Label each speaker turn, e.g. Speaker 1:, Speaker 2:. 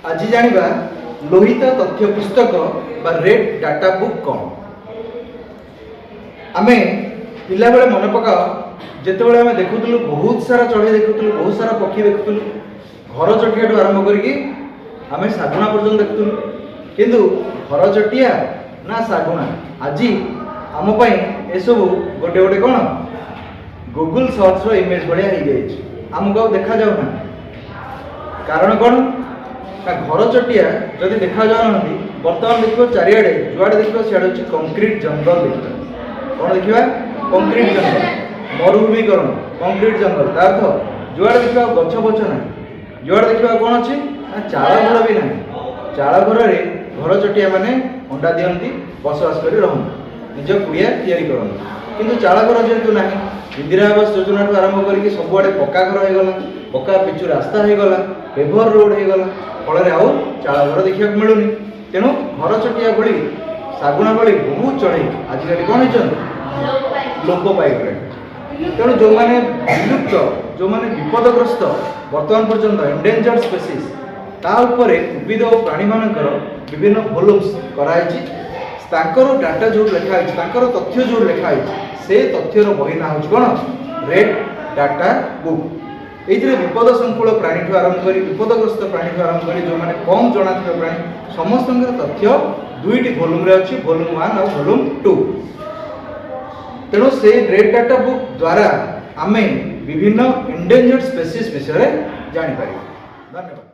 Speaker 1: आज जानिबा लोहित तथ्य पुस्तक बा रेड डाटा बुक कौन। आमे पिला बेले मन पकाओ जेतेबेले आमे देखुतलु बहुत सारा चढ़ई देखुतलु बहुत सारा पक्षी देखुतलु घर चटिया आरंभ करिकी आमे सागुना पर्यंत देखुतलु किंतु घर चटिया ना सागुना आज आम ए सब गोटे गोटे कौन गूगल सर्च इमेज भाया हो जाए आमको देखा जाऊना कारण कौन ना घर चटिया जदि देखा जाऊना बर्तमान देखो चारिआडे जुआड़े देखो सियाड़े हूँ कंक्रीट जंगल देखा कौन देखा कंक्रीट जंगल मरुभूमिकरण कंक्रीट जंगल तार अर्थ जुआड़े देखा गछ पछ ना जुआड़े देखा कौन अच्छी ना चाल घर भी ना चाल घर घर चटिया माने अंडा दियंती बसवास कर निज कुड़िया तैयारी करते किंतु चाल घर जेहेतु ना इंदिरा आवास योजना ठूँ आरंभ करके सबुआड़े पक्का घर होगला पक्का पिचु रास्ता होगला पेभर रोड होगला फल आउ चाल घर देखा मिलूनी तेणु घर चटिया भली सागुना भली बहुत चढ़ई आजिकल कौन हो लोप पाइगले तेणु जो मैंने विलुप्त जो मैंने विपदग्रस्त बर्तमान पर्यंत एंडेंजर्ड स्पेसीज ता उपरे उद्भिद और प्राणी मानकर विभिन्न वॉल्यूम्स कराई डाटा जो लिखाई तथ्य जो लिखाई से तथ्यर बही ना हूँ कौन रेड डाटा बुक ये विपद संकुल प्राणी ठूँ आरंभ कर विपदग्रस्त प्राणी ठूँ आरंभ कर जो मैंने कम जना प्राणी समस्त तथ्य दुईटी वॉल्यूम अच्छी वॉल्यूम 1 और वॉल्यूम 2 तेणु से रेड डाटा बुक द्वारा आमे विभिन्न एंडेंजर्ड स्पेसीज विषय जानी पारिबा। धन्यवाद।